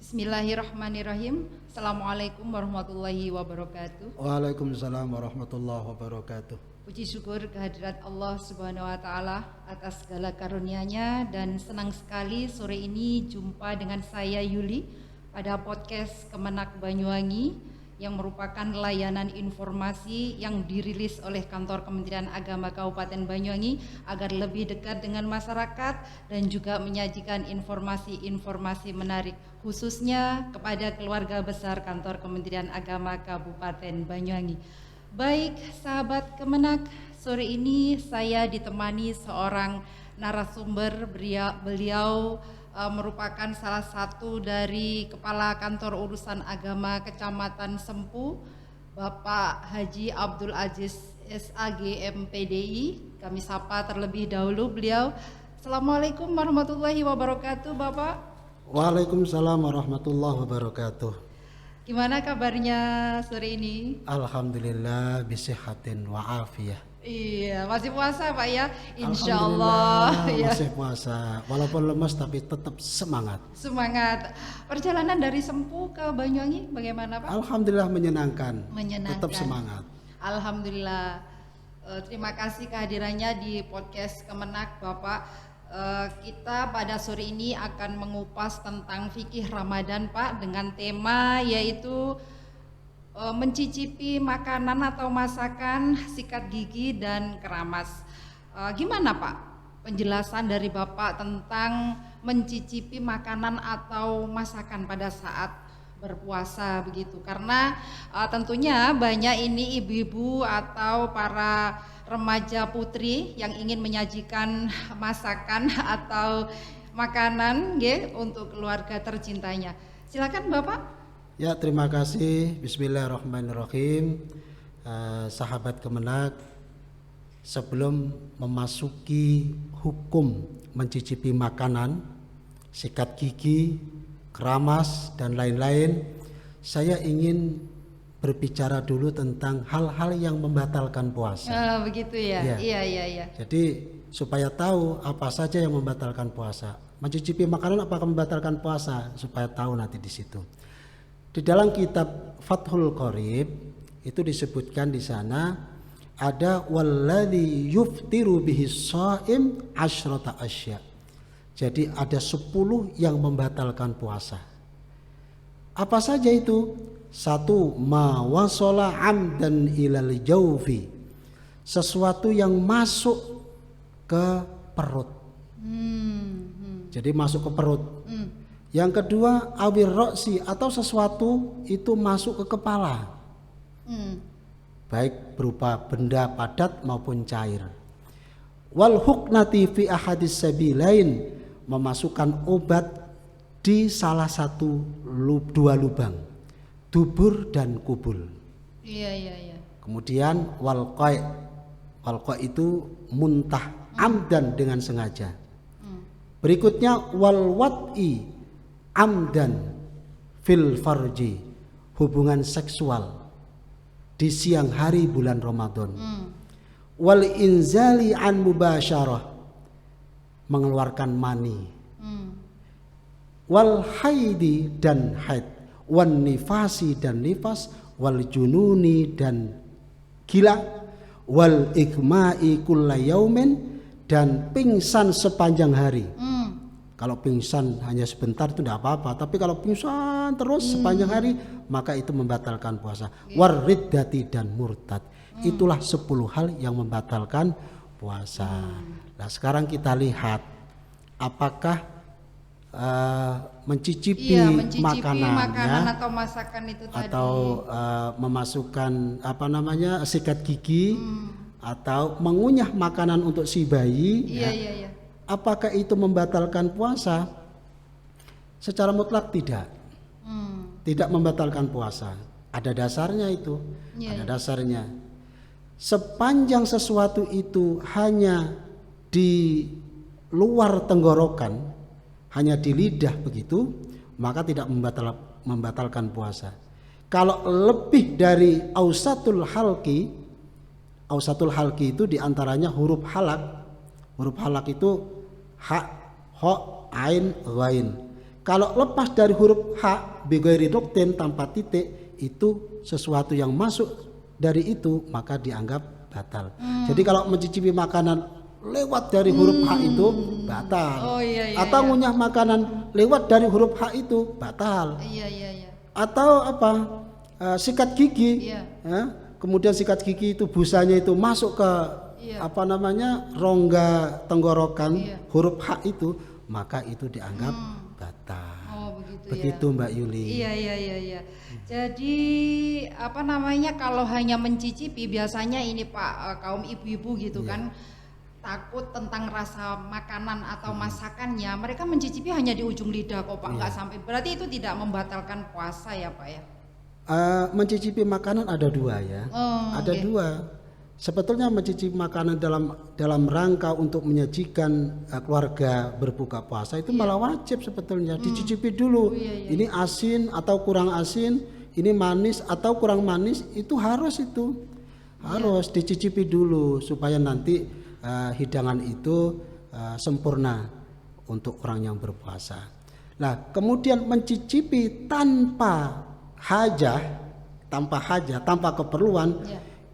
Bismillahirrahmanirrahim. Assalamualaikum warahmatullahi wabarakatuh. Waalaikumsalam warahmatullahi wabarakatuh. Puji syukur kehadirat Allah Subhanahu wa taala atas segala karunia-Nya, dan senang sekali sore ini jumpa dengan saya Yuli pada podcast Kemenak Banyuwangi yang merupakan layanan informasi yang dirilis oleh Kantor Kementerian Agama Kabupaten Banyuwangi agar lebih dekat dengan masyarakat dan juga menyajikan informasi-informasi menarik khususnya kepada keluarga besar Kantor Kementerian Agama Kabupaten Banyuwangi. Baik sahabat Kemenak, sore ini saya ditemani seorang narasumber. Beliau merupakan salah satu dari Kepala Kantor Urusan Agama Kecamatan Sempu, Bapak Haji Abdul Aziz SAG MPDI. Kami sapa terlebih dahulu beliau. Assalamualaikum warahmatullahi wabarakatuh Bapak. Waalaikumsalam warahmatullahi wabarakatuh. Gimana kabarnya sore ini? Alhamdulillah bisihatin wa afiyah. Iya, masih puasa Pak ya? Insya Allah ya. Masih puasa, walaupun lemas tapi tetap semangat. Semangat. Perjalanan dari Sempu ke Banyuwangi bagaimana Pak? Alhamdulillah menyenangkan. Menyenangkan. Tetap semangat. Alhamdulillah. Terima kasih kehadirannya di podcast Kemenak Bapak. Kita pada sore ini akan mengupas tentang fikih Ramadan Pak, dengan tema yaitu mencicipi makanan atau masakan, sikat gigi dan keramas. Gimana Pak penjelasan dari Bapak tentang mencicipi makanan atau masakan pada saat berpuasa begitu? Karena tentunya banyak ini ibu-ibu atau para remaja putri yang ingin menyajikan masakan atau makanan untuk keluarga tercintanya. Silakan Bapak. Ya, terima kasih. Bismillahirrahmanirrahim. Sahabat Kemenak, sebelum memasuki hukum mencicipi makanan, sikat gigi, keramas dan lain-lain, saya ingin berbicara dulu tentang hal-hal yang membatalkan puasa. Begitu ya? Ya. Iya. Jadi supaya tahu apa saja yang membatalkan puasa. Mencicipi makanan apakah membatalkan puasa, supaya tahu nanti di situ. Di dalam kitab Fathul Qorib itu disebutkan di sana ada walladzi yuftiru bihi shaim asyrata asya. Jadi ada 10 yang membatalkan puasa. Apa saja itu? 1, ma wasala amdan ilal jawfi. Sesuatu yang masuk ke perut. Jadi masuk ke perut. Yang kedua, awir roksi, atau sesuatu itu masuk ke kepala, baik berupa benda padat maupun cair. Wal huknati fi ahadis sabilain, memasukkan obat di salah satu dua lubang, dubur dan kubul. Iya. Kemudian wal qai itu muntah amdan dengan sengaja. Berikutnya wal wat'i amdan fil farji, hubungan seksual di siang hari bulan Ramadan. Wal inzali an mubasyarah, mengeluarkan mani. Wal haidi dan haid, wan nifasi dan nifas, wal jununi dan gila, wal ikma'i kulla yaumin, dan pingsan sepanjang hari. Kalau pingsan hanya sebentar itu tidak apa-apa, tapi kalau pingsan terus sepanjang hari maka itu membatalkan puasa. Wariddati dan murtad, itulah 10 hal yang membatalkan puasa. Nah sekarang kita lihat apakah mencicipi makanannya atau masakan itu atau memasukkan sikat gigi atau mengunyah makanan untuk si bayi. Iya. Apakah itu membatalkan puasa? Secara mutlak tidak. Tidak membatalkan puasa. Ada dasarnya itu. Ada dasarnya. Sepanjang sesuatu itu hanya di luar tenggorokan, hanya di lidah begitu, maka tidak membatalkan puasa. Kalau lebih dari ausatul halki itu diantaranya huruf halak. Huruf halak itu ha, ho, ain, ghain. Kalau lepas dari huruf H bighairi nuktin tanpa titik, itu sesuatu yang masuk dari itu maka dianggap batal. Jadi kalau mencicipi makanan lewat dari huruf H itu batal. Atau ngunyah makanan lewat dari huruf H itu batal. Atau apa? Sikat gigi. Ya, kemudian sikat gigi itu busanya itu masuk ke apa namanya? Rongga tenggorokan huruf H itu, maka itu dianggap batal. Begitu Mbak Yuli. Iya. Jadi apa namanya, kalau hanya mencicipi biasanya ini Pak, kaum ibu-ibu gitu kan takut tentang rasa makanan atau masakannya, mereka mencicipi hanya di ujung lidah kok Pak, nggak sampai. Berarti itu tidak membatalkan puasa ya Pak ya? Mencicipi makanan ada dua ya. Ada dua. Sebetulnya mencicipi makanan dalam rangka untuk menyajikan keluarga berbuka puasa itu malah wajib sebetulnya. Dicicipi dulu. Ini asin atau kurang asin, ini manis atau kurang manis, itu harus harus dicicipi dulu supaya nanti hidangan itu sempurna untuk orang yang berpuasa. Nah, kemudian mencicipi tanpa hajah, tanpa keperluan,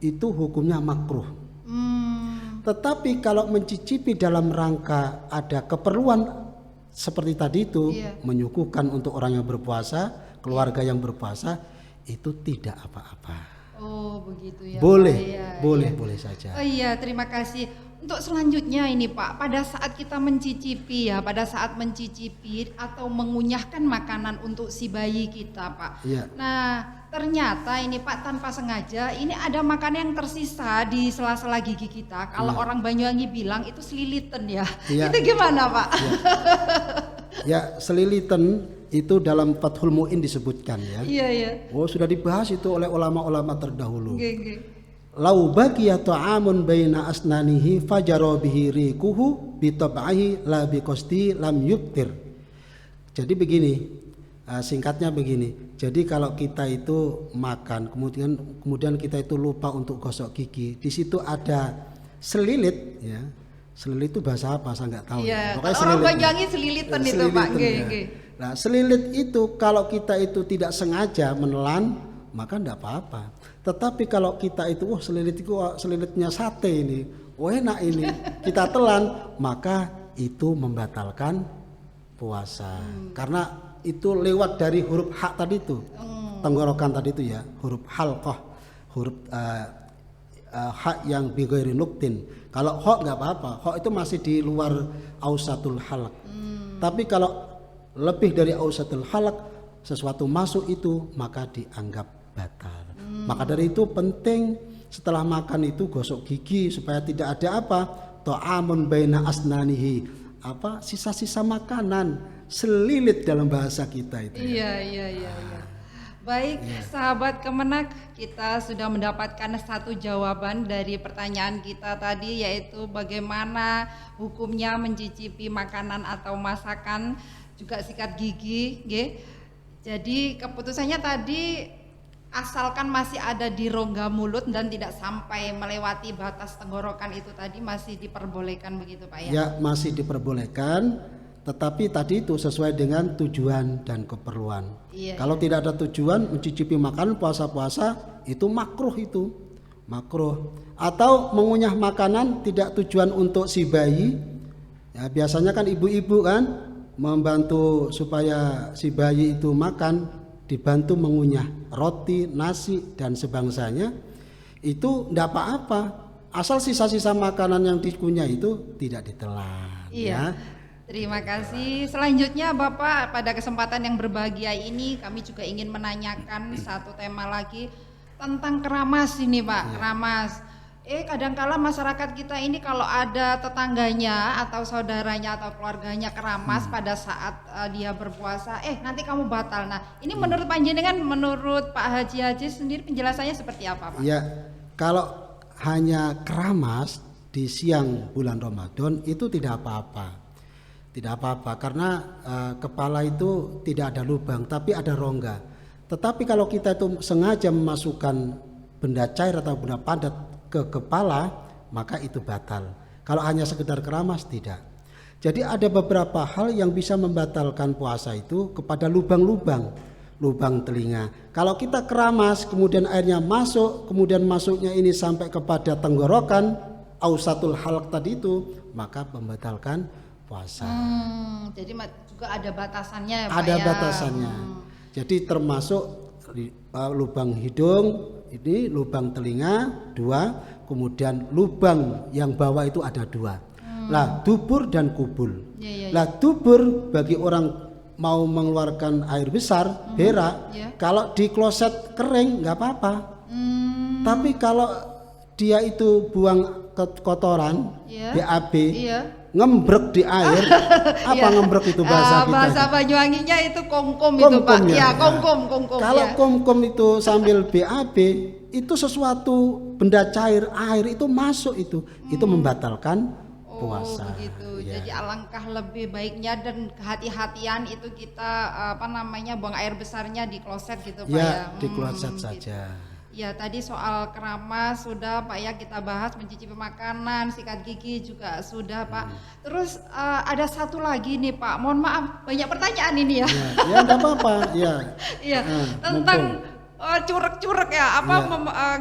itu hukumnya makruh. Tetapi kalau mencicipi dalam rangka ada keperluan seperti tadi itu, menyuguhkan untuk orang yang berpuasa, keluarga yang berpuasa, itu tidak apa-apa. Oh begitu ya. Boleh saja. Oh iya, terima kasih. Untuk selanjutnya ini Pak, pada saat kita mencicipi atau mengunyahkan makanan untuk si bayi kita Pak. Nah ternyata ini Pak, tanpa sengaja ini ada makanan yang tersisa di sela-sela gigi kita. Kalau orang Banyuwangi bilang itu selilitan ya. Itu gimana Pak? Ya, selilitan itu dalam Fathul Mu'in disebutkan ya. Oh, sudah dibahas itu oleh ulama-ulama terdahulu. Lau baqiya ta'amun baina asnanihi fajara bihi riquhu bi tab'ihi la bi qasdi lam yubtir. Jadi begini, singkatnya begini. Jadi kalau kita itu makan kemudian kita itu lupa untuk gosok gigi, di situ ada selilit ya. Selilit itu bahasa apa saya nggak tahu. Pokoknya orang Banyuwangi selilitan itu Pak. Nah, selilit itu kalau kita itu tidak sengaja menelan maka enggak apa-apa. Tetapi kalau kita itu selilitnya sate ini, enak ini, kita telan, maka itu membatalkan puasa. Karena itu lewat dari huruf H tadi itu. Tenggorokan tadi itu ya, huruf halqah, huruf H yang bighairi nuktin. Kalau H enggak apa-apa, H itu masih di luar ausatul halq. Tapi kalau lebih dari ausatul halq, sesuatu masuk itu maka dianggap batal. Maka dari itu penting setelah makan itu gosok gigi supaya tidak ada apa? Ta'amun baina asnanihi. Sisa-sisa makanan, selilit dalam bahasa kita itu. Iya. Baik, sahabat Kemenak, kita sudah mendapatkan satu jawaban dari pertanyaan kita tadi, yaitu bagaimana hukumnya mencicipi makanan atau masakan, juga sikat gigi, Jadi keputusannya tadi asalkan masih ada di rongga mulut dan tidak sampai melewati batas tenggorokan itu tadi masih diperbolehkan begitu Pak ya? Ya, masih diperbolehkan, tetapi tadi itu sesuai dengan tujuan dan keperluan. Kalau tidak ada tujuan mencicipi makanan puasa-puasa itu makruh Atau mengunyah makanan tidak tujuan untuk si bayi. Ya, biasanya kan ibu-ibu kan membantu supaya si bayi itu makan, dibantu mengunyah roti, nasi dan sebangsanya, itu tidak apa-apa asal sisa-sisa makanan yang dikunyah itu tidak ditelan. Terima kasih. Selanjutnya Bapak, pada kesempatan yang berbahagia ini kami juga ingin menanyakan satu tema lagi tentang keramas ini Pak. Keramas. Kadangkala masyarakat kita ini kalau ada tetangganya atau saudaranya atau keluarganya keramas pada saat dia berpuasa, nanti kamu batal. Nah, ini menurut panjenengan, menurut Pak Haji sendiri penjelasannya seperti apa Pak? Ya, kalau hanya keramas di siang bulan Ramadan itu tidak apa-apa. Tidak apa-apa karena kepala itu tidak ada lubang tapi ada rongga. Tetapi kalau kita itu sengaja memasukkan benda cair atau benda padat ke kepala, maka itu batal. Kalau hanya sekedar keramas tidak. Jadi ada beberapa hal yang bisa membatalkan puasa itu kepada lubang-lubang telinga. Kalau kita keramas kemudian airnya masuk, kemudian masuknya ini sampai kepada tenggorokan, ausatul halq tadi itu, maka membatalkan puasa. Jadi juga ada batasannya ya Pak Ada ya? batasannya. Jadi termasuk lubang hidung, ini lubang telinga 2, kemudian lubang yang bawah itu ada 2. Lah dubur dan kubul. Lah dubur bagi orang mau mengeluarkan air besar, berak, kalau di kloset kering nggak apa-apa. Tapi kalau dia itu buang kotoran, BAB, ngembrek di air, apa ngembrek itu bahasa kita? Bahasa Banyuwanginya itu kongkom itu Pak. Ya, kongkom. Kalau komkom itu sambil BAB, itu sesuatu benda cair, air itu masuk itu membatalkan puasa. Begitu. Jadi alangkah lebih baiknya dan kehati-hatian itu kita buang air besarnya di kloset gitu Pak ya. Di kloset saja. Ya tadi soal keramas sudah Pak ya kita bahas, mencicipi makanan, sikat gigi juga sudah Pak. Terus ada satu lagi nih Pak, mohon maaf banyak pertanyaan ini ya. Ya enggak apa-apa ya. Iya tentang curek-curek ya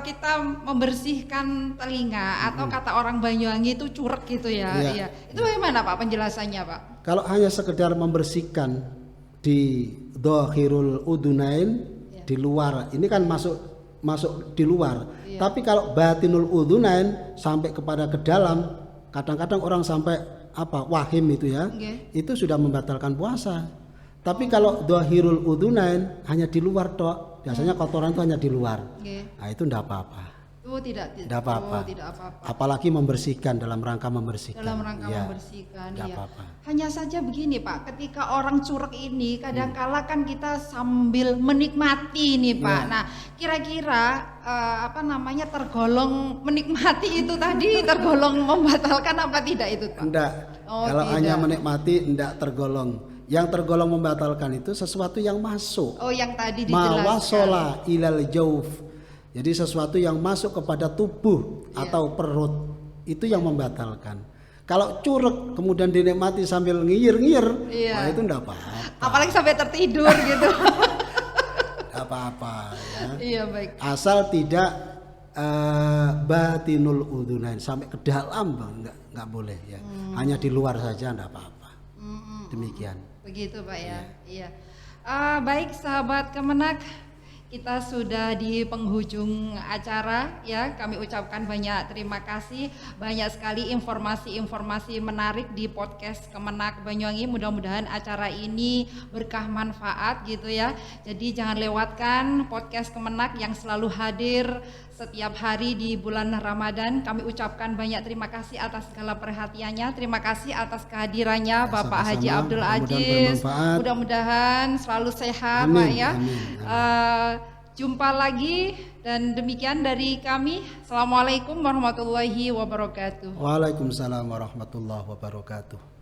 kita membersihkan telinga atau kata orang Banyuwangi itu curek gitu ya. Iya. Itu bagaimana Pak penjelasannya Pak? Kalau hanya sekedar membersihkan di dhahirul udunain di luar, ini kan masuk di luar. Tapi kalau batinul udunain sampai kepada ke dalam, kadang-kadang orang sampai wahim itu ya. Itu sudah membatalkan puasa. Tapi kalau dhahirul udunain hanya di luar tok, biasanya kotoran itu hanya di luar. Nah, itu enggak apa-apa. Itu tidak apa-apa. Apalagi membersihkan dalam rangka membersihkan. Membersihkan. Apa-apa. Hanya saja begini Pak, ketika orang curek ini kadang-kala kan kita sambil menikmati nih Pak. Nah, kira-kira tergolong menikmati itu tadi tergolong membatalkan apa tidak itu Pak? Enggak. Kalau hanya menikmati enggak tergolong. Yang tergolong membatalkan itu sesuatu yang masuk. Yang tadi dijelaskan. Mawasola ilal jauf. Jadi sesuatu yang masuk kepada tubuh atau perut itu yang membatalkan. Kalau curek kemudian dinikmati sambil ngiyir-ngiyir, wah itu enggak apa-apa. Apalagi sampai tertidur gitu. Enggak apa-apa ya. Iya baik. Asal tidak batinul udunain sampai ke dalam enggak boleh ya. Hanya di luar saja enggak apa-apa. Demikian. Begitu Pak ya. Iya. Baik sahabat Kemenak, kita sudah di penghujung acara ya. Kami ucapkan banyak terima kasih. Banyak sekali informasi-informasi menarik di podcast Kemenak Banyuwangi. Mudah-mudahan acara ini berkah manfaat gitu ya. Jadi jangan lewatkan podcast Kemenak yang selalu hadir setiap hari di bulan Ramadan. Kami ucapkan banyak terima kasih atas segala perhatiannya. Terima kasih atas kehadirannya Bapak Haji Abdul Aziz. Mudah-mudahan selalu sehat Pak ya. Jumpa lagi dan demikian dari kami. Assalamualaikum warahmatullahi wabarakatuh. Waalaikumsalam warahmatullahi wabarakatuh.